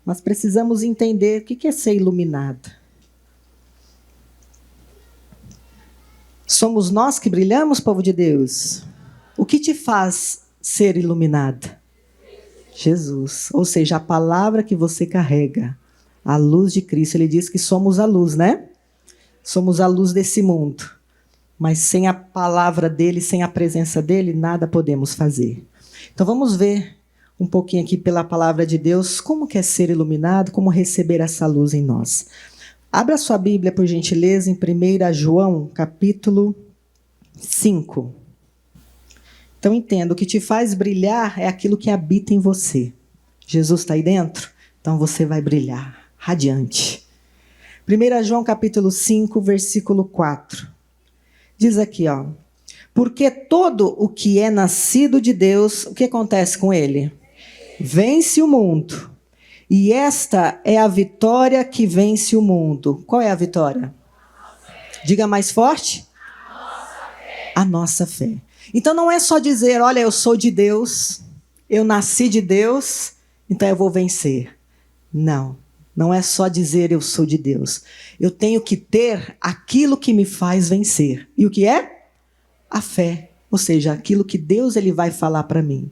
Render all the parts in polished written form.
Nós precisamos entender o que é ser iluminado. Somos nós que brilhamos, povo de Deus? O que te faz ser iluminado? Jesus, ou seja, a palavra que você carrega, a luz de Cristo. Ele diz que somos a luz, né? Somos a luz desse mundo. Mas sem a palavra dele, sem a presença dele, nada podemos fazer. Então vamos ver um pouquinho aqui pela palavra de Deus, como que é ser iluminado, como receber essa luz em nós. Abra sua Bíblia, por gentileza, em 1 João, capítulo 5. Então entenda, o que te faz brilhar é aquilo que habita em você. Jesus está aí dentro? Então você vai brilhar, radiante. 1 João, capítulo 5, versículo 4. Diz aqui, ó. Porque todo o que é nascido de Deus, o que acontece com ele? Vence o mundo. E esta é a vitória que vence o mundo. Qual é a vitória? Diga mais forte. A nossa fé. Então não é só dizer, olha, eu sou de Deus, eu nasci de Deus, então eu vou vencer. Não, não é só dizer eu sou de Deus. Eu tenho que ter aquilo que me faz vencer. E o que é? A fé. Ou seja, aquilo que Deus ele vai falar para mim.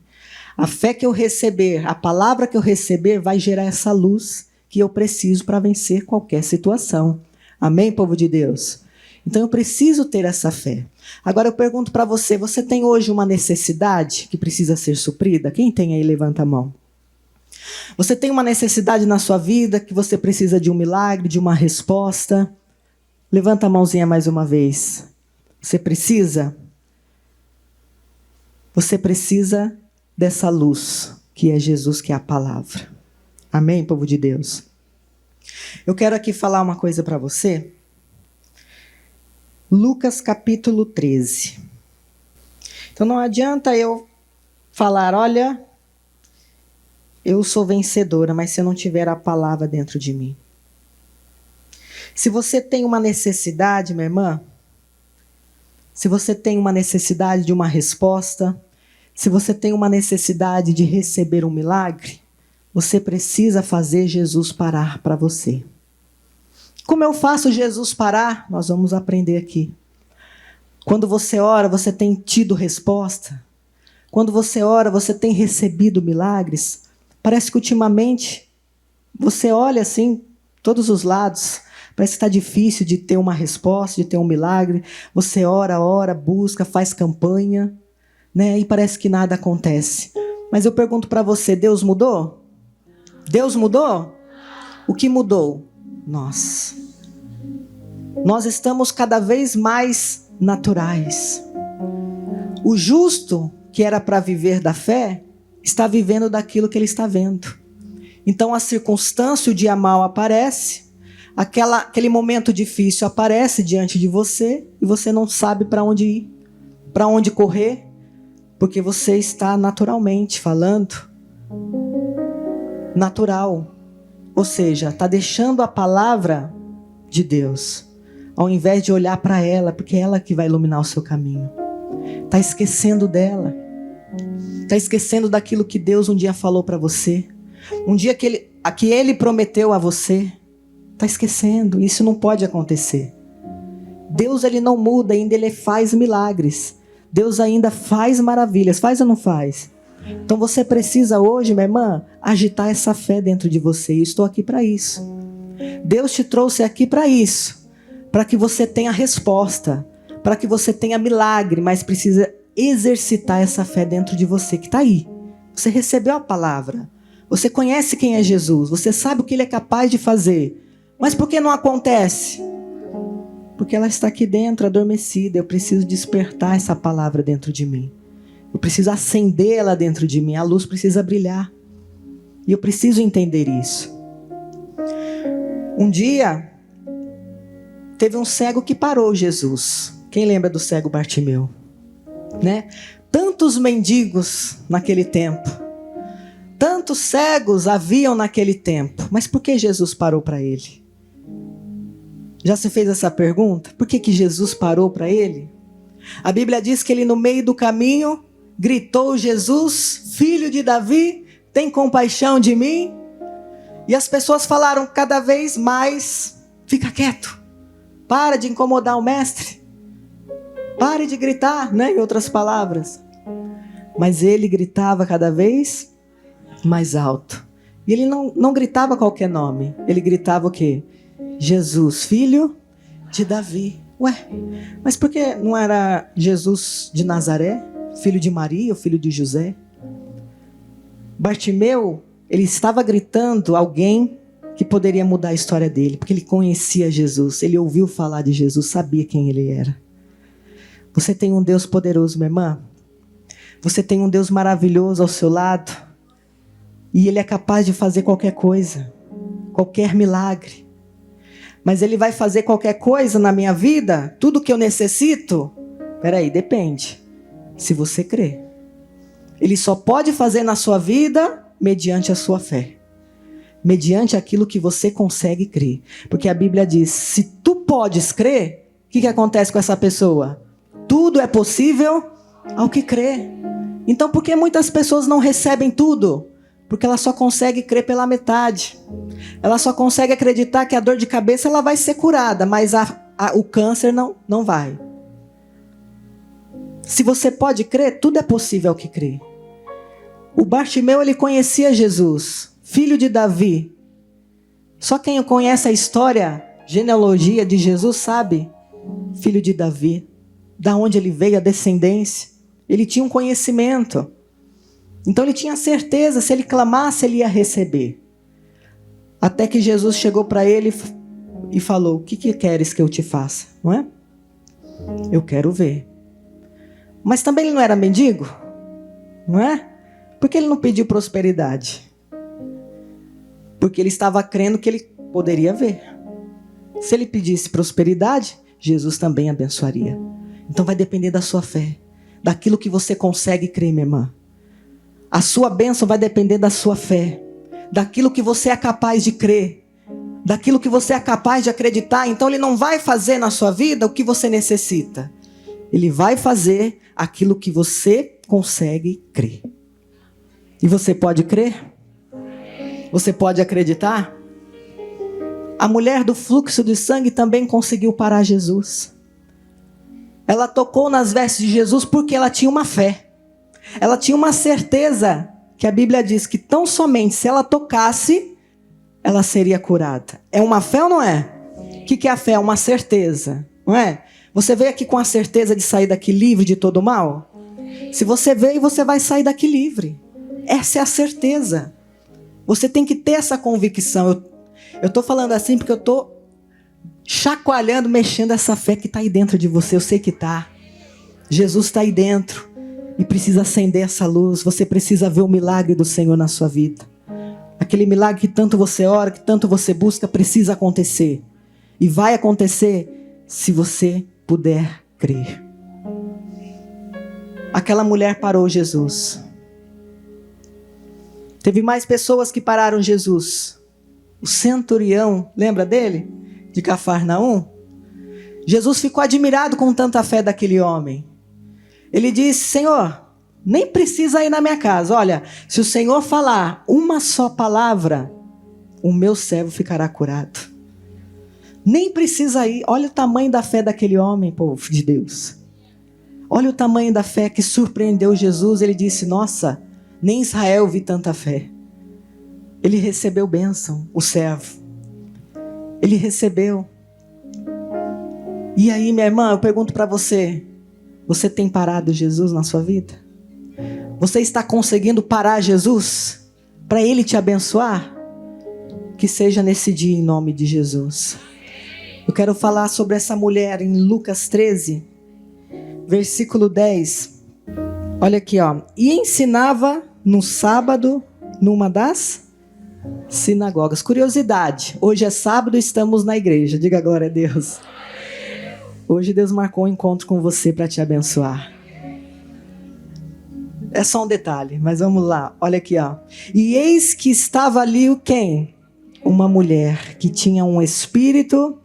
A fé que eu receber, a palavra que eu receber vai gerar essa luz que eu preciso para vencer qualquer situação. Amém, povo de Deus? Então eu preciso ter essa fé. Agora eu pergunto para você, você tem hoje uma necessidade que precisa ser suprida? Quem tem aí, levanta a mão. Você tem uma necessidade na sua vida que você precisa de um milagre, de uma resposta? Levanta a mãozinha mais uma vez. Você precisa? Você precisa dessa luz, que é Jesus, que é a palavra. Amém, povo de Deus? Eu quero aqui falar uma coisa para você. Lucas capítulo 13. Então não adianta eu falar, olha, eu sou vencedora, mas se eu não tiver a palavra dentro de mim. Se você tem uma necessidade, minha irmã, se você tem uma necessidade de uma resposta, se você tem uma necessidade de receber um milagre, você precisa fazer Jesus parar para você. Como eu faço Jesus parar? Nós vamos aprender aqui. Quando você ora, você tem tido resposta? Quando você ora, você tem recebido milagres? Parece que ultimamente você olha assim, todos os lados, parece que está difícil de ter uma resposta, de ter um milagre. Você ora, busca, faz campanha, né? E parece que nada acontece. Mas eu pergunto para você, Deus mudou? Deus mudou? O que mudou? Nós estamos cada vez mais naturais. O justo, que era para viver da fé, está vivendo daquilo que ele está vendo. Então a circunstância, o dia mau aparece, aquele momento difícil aparece diante de você, e você não sabe para onde ir, para onde correr, porque você está naturalmente falando, natural. Ou seja, está deixando a palavra de Deus, ao invés de olhar para ela, porque é ela que vai iluminar o seu caminho. Está esquecendo dela. Está esquecendo daquilo que Deus um dia falou para você. Um dia que ele prometeu a você. Está esquecendo. Isso não pode acontecer. Deus ele não muda, ainda ele faz milagres. Deus ainda faz maravilhas. Faz ou não faz? Então você precisa hoje, minha irmã, agitar essa fé dentro de você. E eu estou aqui para isso. Deus te trouxe aqui para isso. Para que você tenha resposta. Para que você tenha milagre. Mas precisa exercitar essa fé dentro de você que está aí. Você recebeu a palavra. Você conhece quem é Jesus. Você sabe o que ele é capaz de fazer. Mas por que não acontece? Porque ela está aqui dentro, adormecida. Eu preciso despertar essa palavra dentro de mim. Eu preciso acendê-la dentro de mim. A luz precisa brilhar. E eu preciso entender isso. Um dia, teve um cego que parou Jesus. Quem lembra do cego Bartimeu? Né? Tantos mendigos naquele tempo. Tantos cegos haviam naquele tempo. Mas por que Jesus parou para ele? Já se fez essa pergunta? Por que Jesus parou para ele? A Bíblia diz que ele no meio do caminho gritou: Jesus, filho de Davi, tem compaixão de mim? E as pessoas falaram cada vez mais: fica quieto, para de incomodar o mestre, pare de gritar, né? Em outras palavras. Mas ele gritava cada vez mais alto. E ele não gritava qualquer nome. Ele gritava o quê? Jesus, filho de Davi. Ué, mas por que não era Jesus de Nazaré? Filho de Maria ou filho de José? Bartimeu, ele estava gritando alguém que poderia mudar a história dele. Porque ele conhecia Jesus. Ele ouviu falar de Jesus, sabia quem ele era. Você tem um Deus poderoso, minha irmã. Você tem um Deus maravilhoso ao seu lado. E Ele é capaz de fazer qualquer coisa. Qualquer milagre. Mas Ele vai fazer qualquer coisa na minha vida? Tudo que eu necessito? Peraí, depende. Se você crê. Ele só pode fazer na sua vida mediante a sua fé. Mediante aquilo que você consegue crer. Porque a Bíblia diz, se tu podes crer, o que acontece com essa pessoa? Tudo é possível ao que crê. Então, por que muitas pessoas não recebem tudo? Porque ela só consegue crer pela metade. Ela só consegue acreditar que a dor de cabeça ela vai ser curada, mas o câncer não vai. Se você pode crer, tudo é possível ao que crê. O Bartimeu, ele conhecia Jesus, filho de Davi. Só quem conhece a história, genealogia de Jesus sabe, filho de Davi. Da onde ele veio, a descendência. Ele tinha um conhecimento. Então ele tinha certeza, se ele clamasse, ele ia receber. Até que Jesus chegou para ele e falou, o que queres que eu te faça? Não é? Eu quero ver. Mas também ele não era mendigo? Não é? Por que ele não pediu prosperidade? Porque ele estava crendo que ele poderia ver. Se ele pedisse prosperidade, Jesus também abençoaria. Então vai depender da sua fé. Daquilo que você consegue crer, minha irmã. A sua bênção vai depender da sua fé. Daquilo que você é capaz de crer. Daquilo que você é capaz de acreditar. Então ele não vai fazer na sua vida o que você necessita. Ele vai fazer aquilo que você consegue crer. E você pode crer? Você pode acreditar? A mulher do fluxo de sangue também conseguiu parar Jesus. Ela tocou nas vestes de Jesus porque ela tinha uma fé. Ela tinha uma certeza que a Bíblia diz que tão somente se ela tocasse, ela seria curada. É uma fé ou não é? O que é a fé? É uma certeza, não é? Você veio aqui com a certeza de sair daqui livre de todo mal? Se você veio, você vai sair daqui livre. Essa é a certeza. Você tem que ter essa convicção. Eu estou falando assim porque eu estou chacoalhando, mexendo essa fé que está aí dentro de você. Eu sei que está. Jesus está aí dentro. E precisa acender essa luz. Você precisa ver o milagre do Senhor na sua vida. Aquele milagre que tanto você ora, que tanto você busca, precisa acontecer. E vai acontecer se você puder crer. Aquela mulher parou Jesus. Teve mais pessoas que pararam Jesus. O centurião, lembra dele? De Cafarnaum? Jesus ficou admirado com tanta fé daquele homem. Ele disse, Senhor, nem precisa ir na minha casa. Olha, se o Senhor falar uma só palavra, o meu servo ficará curado. Nem precisa ir. Olha o tamanho da fé daquele homem, povo de Deus. Olha o tamanho da fé que surpreendeu Jesus. Ele disse, nossa, nem em Israel vi tanta fé. Ele recebeu bênção, o servo. Ele recebeu. E aí, minha irmã, eu pergunto para você, você tem parado Jesus na sua vida? Você está conseguindo parar Jesus para Ele te abençoar? Que seja nesse dia em nome de Jesus. Eu quero falar sobre essa mulher em Lucas 13, versículo 10. Olha aqui, ó. E ensinava no sábado numa das sinagogas. Curiosidade, hoje é sábado e estamos na igreja. Diga glória a Deus. Hoje Deus marcou um encontro com você para te abençoar. É só um detalhe, mas vamos lá. Olha aqui, ó. E eis que estava ali o quem? Uma mulher que tinha um espírito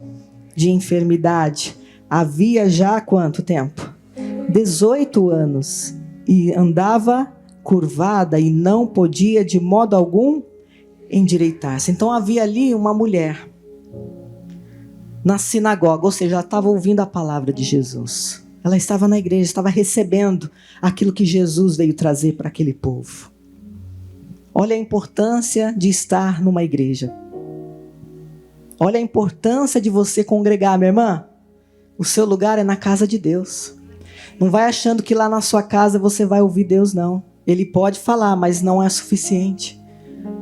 de enfermidade. Havia já quanto tempo? 18 anos. E andava curvada e não podia de modo algum endireitar-se. Então havia ali uma mulher na sinagoga, ou seja, ela estava ouvindo a palavra de Jesus. Ela estava na igreja, estava recebendo aquilo que Jesus veio trazer para aquele povo. Olha a importância de estar numa igreja. Olha a importância de você congregar, minha irmã. O seu lugar é na casa de Deus. Não vai achando que lá na sua casa você vai ouvir Deus, não. Ele pode falar, mas não é suficiente.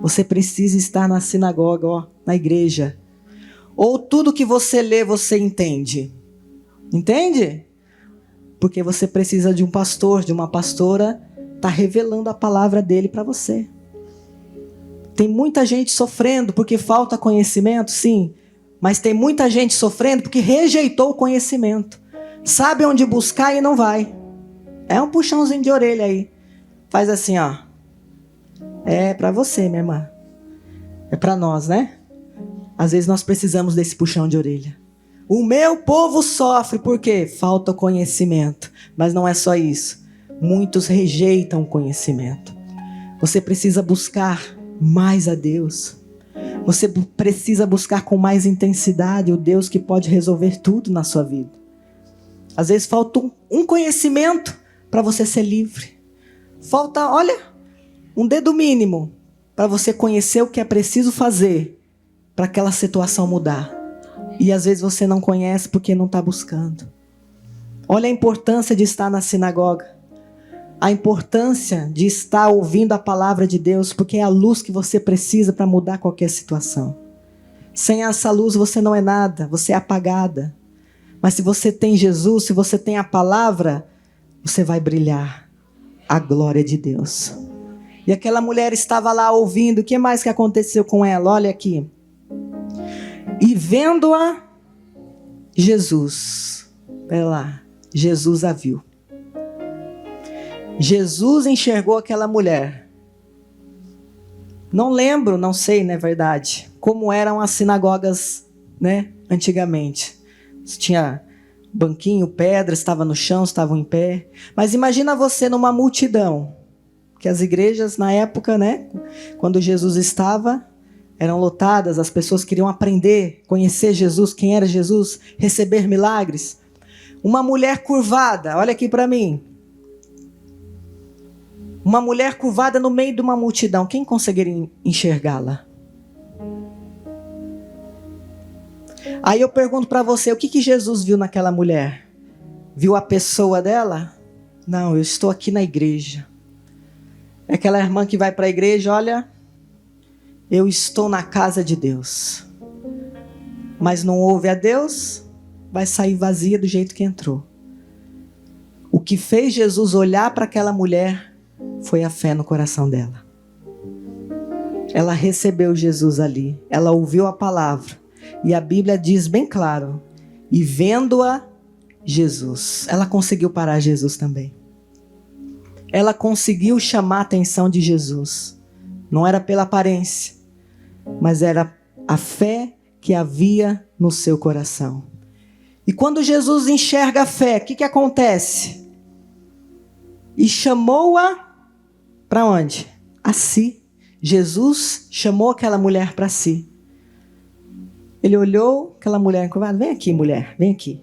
Você precisa estar na sinagoga, na igreja. Ou tudo que você lê, você entende. Entende? Porque você precisa de um pastor, de uma pastora, tá revelando a palavra dele para você. Tem muita gente sofrendo porque falta conhecimento, sim. Mas tem muita gente sofrendo porque rejeitou o conhecimento. Sabe onde buscar e não vai. É um puxãozinho de orelha aí. Faz assim, ó. É para você, minha irmã. É para nós, né? Às vezes nós precisamos desse puxão de orelha. O meu povo sofre porque falta conhecimento. Mas não é só isso. Muitos rejeitam o conhecimento. Você precisa buscar mais a Deus. Você precisa buscar com mais intensidade o Deus que pode resolver tudo na sua vida. Às vezes falta um conhecimento para você ser livre. Falta, olha, um dedo mínimo para você conhecer o que é preciso fazer para aquela situação mudar. E às vezes você não conhece porque não está buscando. Olha a importância de estar na sinagoga. A importância de estar ouvindo a palavra de Deus, porque é a luz que você precisa para mudar qualquer situação. Sem essa luz você não é nada, você é apagada. Mas se você tem Jesus, se você tem a palavra, você vai brilhar a glória de Deus. E aquela mulher estava lá ouvindo, o que mais que aconteceu com ela? Olha aqui. E vendo-a, Jesus, pera lá, Jesus a viu. Jesus enxergou aquela mulher. Não lembro, não sei, na verdade, como eram as sinagogas, né, antigamente. Tinha banquinho, pedras, estava no chão, estavam em pé. Mas imagina você numa multidão, que as igrejas na época, né, quando Jesus estava, eram lotadas, as pessoas queriam aprender, conhecer Jesus, quem era Jesus, receber milagres. Uma mulher curvada, olha aqui para mim. Uma mulher curvada no meio de uma multidão. Quem conseguiria enxergá-la? Aí eu pergunto para você, o que Jesus viu naquela mulher? Viu a pessoa dela? Não, eu estou aqui na igreja. É aquela irmã que vai para a igreja, olha, eu estou na casa de Deus. Mas não ouve a Deus, vai sair vazia do jeito que entrou. O que fez Jesus olhar para aquela mulher foi a fé no coração dela. Ela recebeu Jesus ali. Ela ouviu a palavra. E a Bíblia diz bem claro. E vendo-a, Jesus. Ela conseguiu parar Jesus também. Ela conseguiu chamar a atenção de Jesus. Não era pela aparência. Mas era a fé que havia no seu coração. E quando Jesus enxerga a fé, o que acontece? E chamou-a para onde? A si. Jesus chamou aquela mulher para si. Ele olhou aquela mulher encurvada. Vem aqui, mulher, vem aqui.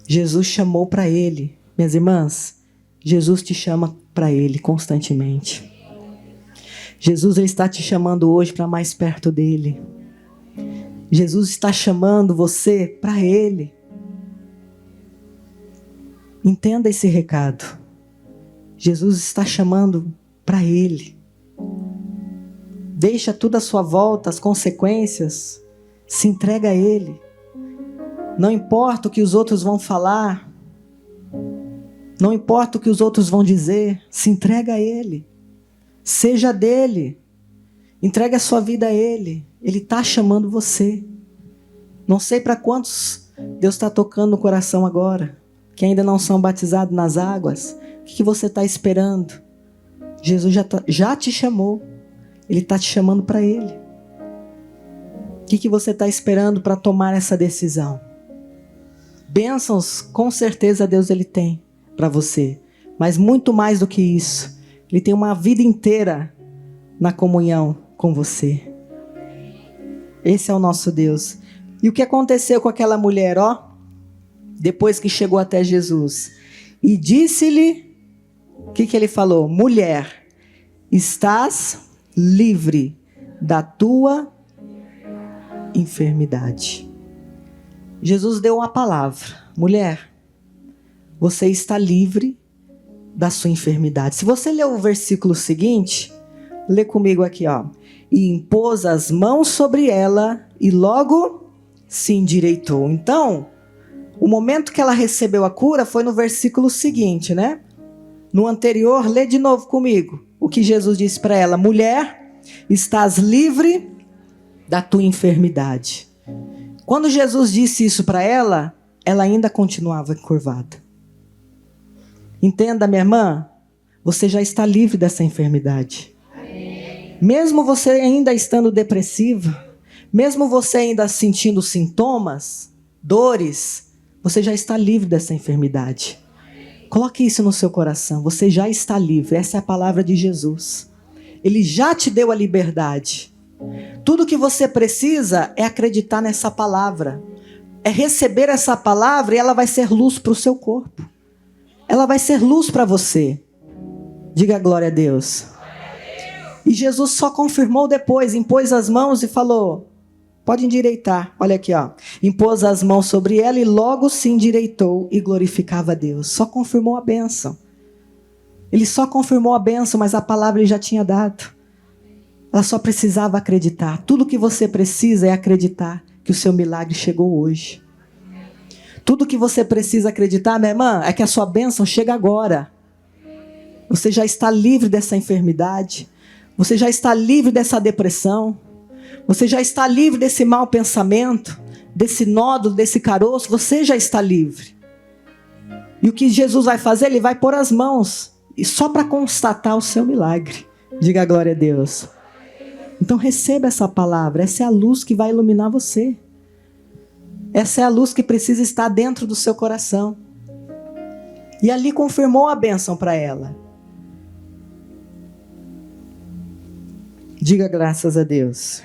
Jesus chamou para ele. Minhas irmãs, Jesus te chama para ele constantemente. Jesus ele está te chamando hoje para mais perto dele. Jesus está chamando você para ele. Entenda esse recado. Jesus está chamando para ele. Deixa tudo à sua volta, as consequências. Se entrega a ele. Não importa o que os outros vão falar. Não importa o que os outros vão dizer. Se entrega a ele. Seja dele. Entregue a sua vida a ele. Ele está chamando você. Não sei para quantos Deus está tocando no coração agora. Que ainda não são batizados nas águas. O que você está esperando? Jesus já te chamou. Ele está te chamando para ele. O que você está esperando para tomar essa decisão? Bênçãos, com certeza Deus ele tem para você. Mas muito mais do que isso. Ele tem uma vida inteira na comunhão com você. Esse é o nosso Deus. E o que aconteceu com aquela mulher, ó? Depois que chegou até Jesus. E disse-lhe, o que ele falou? Mulher, estás livre da tua enfermidade. Jesus deu uma palavra. Mulher, você está livre da sua enfermidade. Se você ler o versículo seguinte, lê comigo aqui, ó. E impôs as mãos sobre ela e logo se endireitou. Então, o momento que ela recebeu a cura foi no versículo seguinte, né? No anterior, lê de novo comigo. O que Jesus disse para ela: mulher, estás livre da tua enfermidade. Quando Jesus disse isso para ela, ela ainda continuava encurvada. Entenda, minha irmã, você já está livre dessa enfermidade. Amém. Mesmo você ainda estando depressiva, mesmo você ainda sentindo sintomas, dores, você já está livre dessa enfermidade. Coloque isso no seu coração. Você já está livre. Essa é a palavra de Jesus. Ele já te deu a liberdade. Tudo que você precisa é acreditar nessa palavra. É receber essa palavra e ela vai ser luz para o seu corpo. Ela vai ser luz para você. Diga glória a Deus. E Jesus só confirmou depois. Impôs as mãos e falou: pode endireitar. Olha aqui, ó. Impôs as mãos sobre ela e logo se endireitou e glorificava a Deus. Só confirmou a bênção. Ele só confirmou a bênção, mas a palavra ele já tinha dado. Ela só precisava acreditar. Tudo que você precisa é acreditar que o seu milagre chegou hoje. Tudo que você precisa acreditar, minha irmã, é que a sua bênção chega agora. Você já está livre dessa enfermidade. Você já está livre dessa depressão. Você já está livre desse mau pensamento, desse nódulo, desse caroço. Você já está livre. E o que Jesus vai fazer? Ele vai pôr as mãos, e só para constatar o seu milagre. Diga glória a Deus. Então receba essa palavra. Essa é a luz que vai iluminar você. Essa é a luz que precisa estar dentro do seu coração. E ali confirmou a bênção para ela. Diga graças a Deus.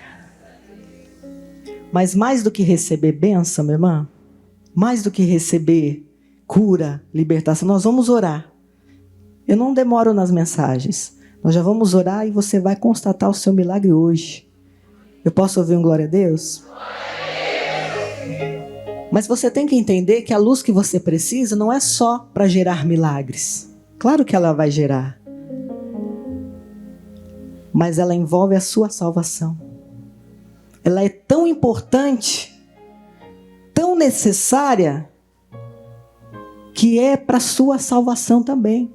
Mas mais do que receber bênção, minha irmã, mais do que receber cura, libertação, nós vamos orar. Eu não demoro nas mensagens. Nós já vamos orar e você vai constatar o seu milagre hoje. Eu posso ouvir um glória a Deus? Mas você tem que entender que a luz que você precisa não é só para gerar milagres. Claro que ela vai gerar. Mas ela envolve a sua salvação. Ela é tão importante, tão necessária, que é para a sua salvação também.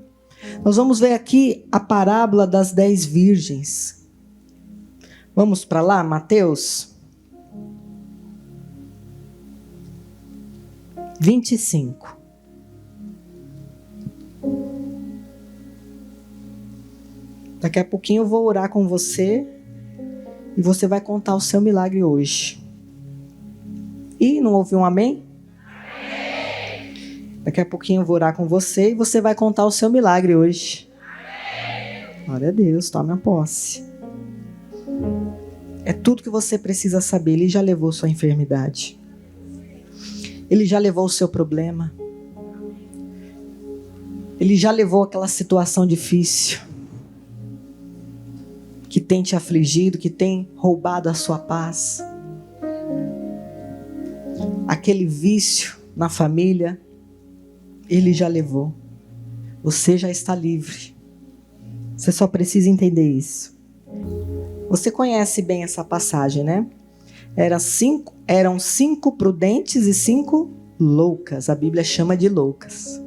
Nós vamos ver aqui a parábola das 10 virgens. Vamos para lá, Mateus 25. Daqui a pouquinho eu vou orar com você e você vai contar o seu milagre hoje. E não ouviu um amém? Amém. Daqui a pouquinho eu vou orar com você e você vai contar o seu milagre hoje. Amém. Glória a Deus, tome a posse. É tudo que você precisa saber. Ele já levou sua enfermidade. Ele já levou o seu problema. Ele já levou aquela situação difícil que tem te afligido, que tem roubado a sua paz. Aquele vício na família, ele já levou. Você já está livre. Você só precisa entender isso. Você conhece bem essa passagem, né? Eram 5 prudentes e 5 loucas. A Bíblia chama de loucas.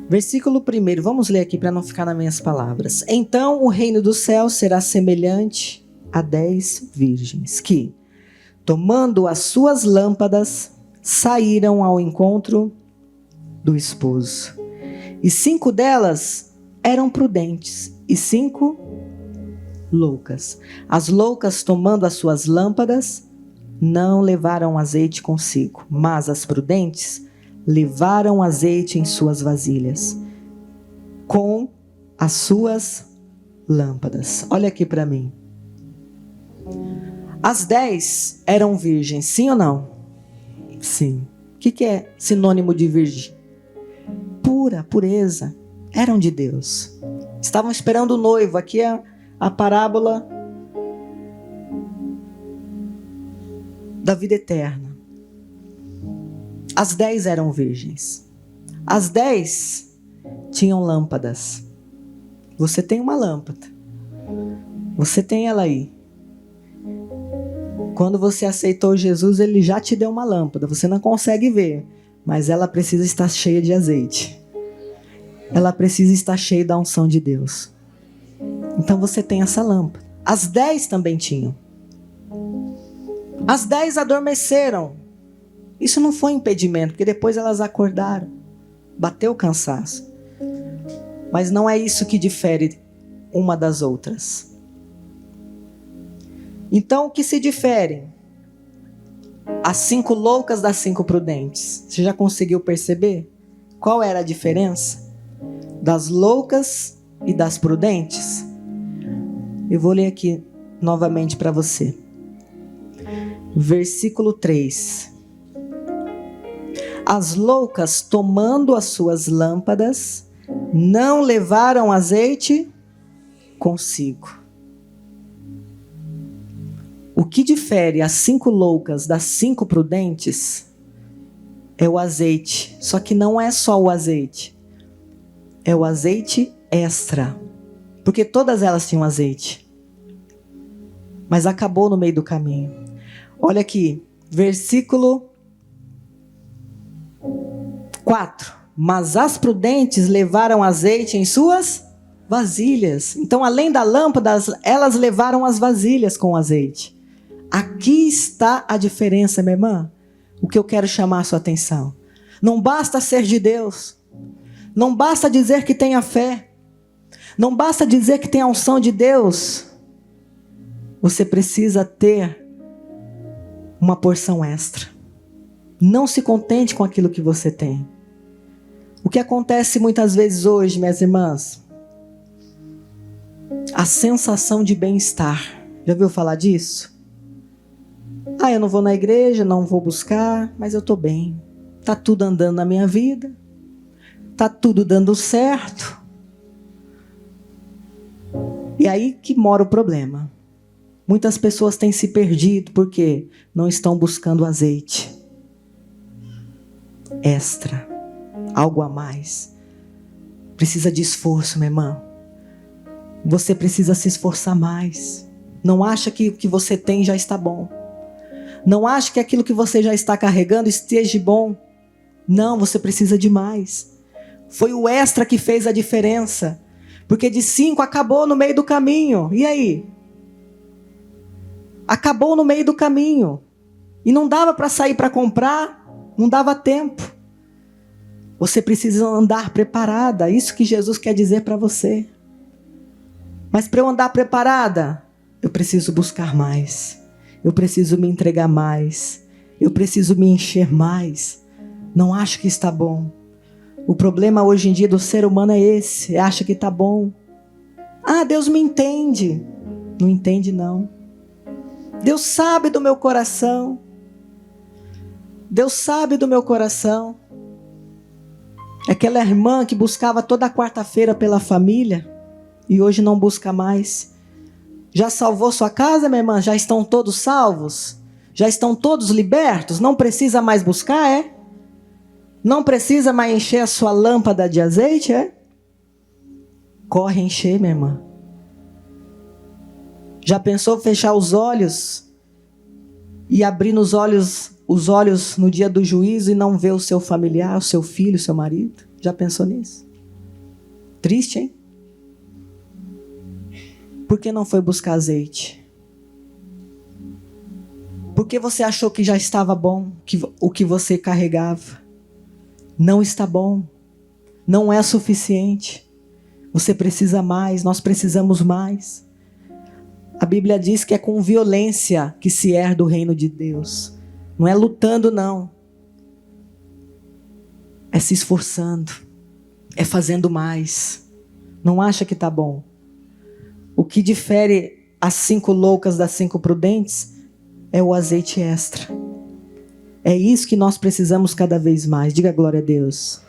Versículo 1, vamos ler aqui para não ficar nas minhas palavras. Então o reino dos céus será semelhante a 10 virgens que, tomando as suas lâmpadas, saíram ao encontro do esposo. E 5 delas eram prudentes e 5 loucas. As loucas, tomando as suas lâmpadas, não levaram azeite consigo, mas as prudentes levaram azeite em suas vasilhas, com as suas lâmpadas. Olha aqui para mim. As 10 eram virgens, sim ou não? Sim. O que é sinônimo de virgem? Pura, pureza. Eram de Deus. Estavam esperando o noivo. Aqui é a parábola da vida eterna. As 10 eram virgens. As 10 tinham lâmpadas. Você tem uma lâmpada. Você tem ela aí. Quando você aceitou Jesus, ele já te deu uma lâmpada. Você não consegue ver, mas ela precisa estar cheia de azeite. Ela precisa estar cheia da unção de Deus. Então você tem essa lâmpada. As 10 também tinham. As 10 adormeceram. Isso não foi impedimento, porque depois elas acordaram. Bateu o cansaço. Mas não é isso que difere uma das outras. Então, o que se difere? As 5 loucas das 5 prudentes. Você já conseguiu perceber? Qual era a diferença das loucas e das prudentes? Eu vou ler aqui novamente para você. Versículo 3. As loucas, tomando as suas lâmpadas, não levaram azeite consigo. O que difere as 5 loucas das 5 prudentes é o azeite. Só que não é só o azeite. É o azeite extra. Porque todas elas tinham azeite. Mas acabou no meio do caminho. Olha aqui, versículo 4. Mas as prudentes levaram azeite em suas vasilhas. Então, além da lâmpada, elas levaram as vasilhas com azeite. Aqui está a diferença, minha irmã. O que eu quero chamar a sua atenção. Não basta ser de Deus. Não basta dizer que tenha fé. Não basta dizer que tem a unção de Deus. Você precisa ter uma porção extra. Não se contente com aquilo que você tem. O que acontece muitas vezes hoje, minhas irmãs? A sensação de bem-estar. Já ouviu falar disso? Ah, eu não vou na igreja, não vou buscar, mas eu estou bem. Está tudo andando na minha vida. Está tudo dando certo. E aí que mora o problema. Muitas pessoas têm se perdido porque não estão buscando azeite extra, algo a mais. Precisa de esforço, minha irmã. Você precisa se esforçar mais. Não acha que o que você tem já está bom. Não acha que aquilo que você já está carregando esteja bom. Não, você precisa de mais. Foi o extra que fez a diferença. Porque de 5 acabou no meio do caminho. E aí? Acabou no meio do caminho. E não dava para sair para comprar. Não dava tempo. Você precisa andar preparada. Isso que Jesus quer dizer para você. Mas para eu andar preparada, eu preciso buscar mais. Eu preciso me entregar mais. Eu preciso me encher mais. Não acho que está bom. O problema hoje em dia do ser humano é esse. Acha que está bom. Ah, Deus me entende. Não entende, não. Deus sabe do meu coração. Deus sabe do meu coração. Aquela irmã que buscava toda quarta-feira pela família e hoje não busca mais. Já salvou sua casa, minha irmã? Já estão todos salvos? Já estão todos libertos? Não precisa mais buscar, é? Não precisa mais encher a sua lâmpada de azeite, é? Corre encher, minha irmã. Já pensou fechar os olhos e abrir os olhos no dia do juízo e não ver o seu familiar, o seu filho, o seu marido? Já pensou nisso? Triste, hein? Por que não foi buscar azeite? Porque você achou que já estava bom, que o que você carregava? Não está bom. Não é suficiente. Você precisa mais, nós precisamos mais. A Bíblia diz que é com violência que se herda o reino de Deus. Não é lutando, não. É se esforçando. É fazendo mais. Não acha que está bom. que difere as 5 loucas das 5 prudentes é o azeite extra. É isso que nós precisamos cada vez mais. Diga glória a Deus.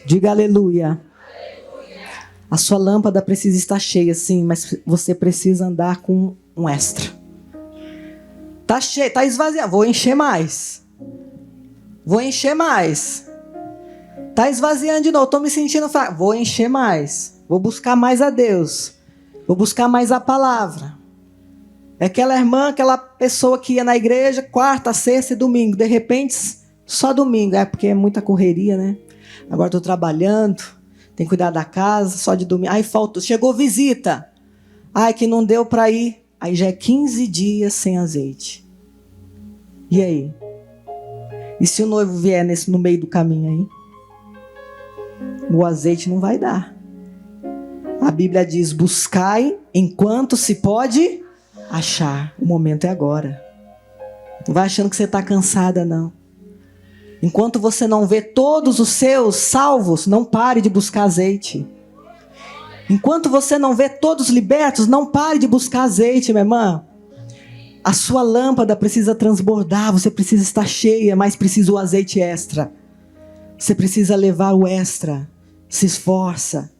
Diga aleluia. A sua lâmpada precisa estar cheia, sim, mas você precisa andar com um extra. Tá cheio, tá esvaziando. Vou encher mais. Vou encher mais. Tá esvaziando de novo. Tô me sentindo fraco. Vou encher mais. Vou buscar mais a Deus. Vou buscar mais a palavra. É aquela irmã, aquela pessoa que ia na igreja quarta, sexta e domingo. De repente, só domingo. É porque é muita correria, né? Agora estou trabalhando. Tem que cuidar da casa, só de domingo. Aí faltou. Chegou visita. Ai, que não deu para ir. Aí já é 15 dias sem azeite. E aí? E se o noivo vier no meio do caminho aí? O azeite não vai dar. A Bíblia diz, buscai enquanto se pode achar. O momento é agora. Não vai achando que você está cansada, não. Enquanto você não vê todos os seus salvos, não pare de buscar azeite. Enquanto você não vê todos libertos, não pare de buscar azeite, minha irmã. A sua lâmpada precisa transbordar, você precisa estar cheia, mas precisa o azeite extra. Você precisa levar o extra. Se esforça.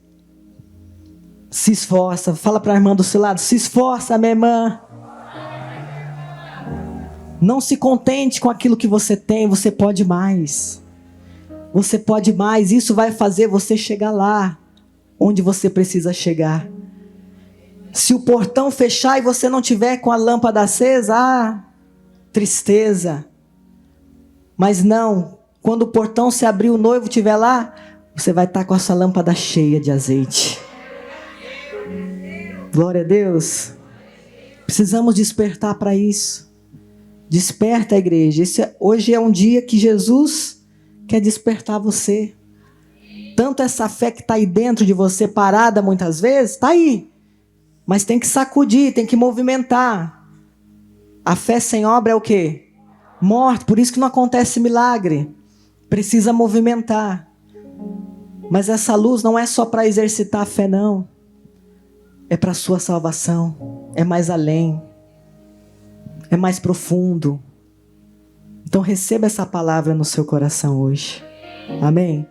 Se esforça. Fala para a irmã do seu lado, se esforça, minha irmã. Não se contente com aquilo que você tem, você pode mais. Você pode mais, isso vai fazer você chegar lá, onde você precisa chegar. Se o portão fechar e você não tiver com a lâmpada acesa, tristeza. Mas não, quando o portão se abrir, o noivo estiver lá, você vai estar com a sua lâmpada cheia de azeite. Glória a Deus. Precisamos despertar para isso. Desperta a igreja. Hoje é um dia que Jesus quer despertar você. Tanto essa fé que está aí dentro de você, parada muitas vezes, está aí. Mas tem que sacudir, tem que movimentar. A fé sem obra é o quê? Morte. Por isso que não acontece milagre. Precisa movimentar. Mas essa luz não é só para exercitar a fé, não. É para a sua salvação. É mais além. É mais profundo. Então receba essa palavra no seu coração hoje. Amém?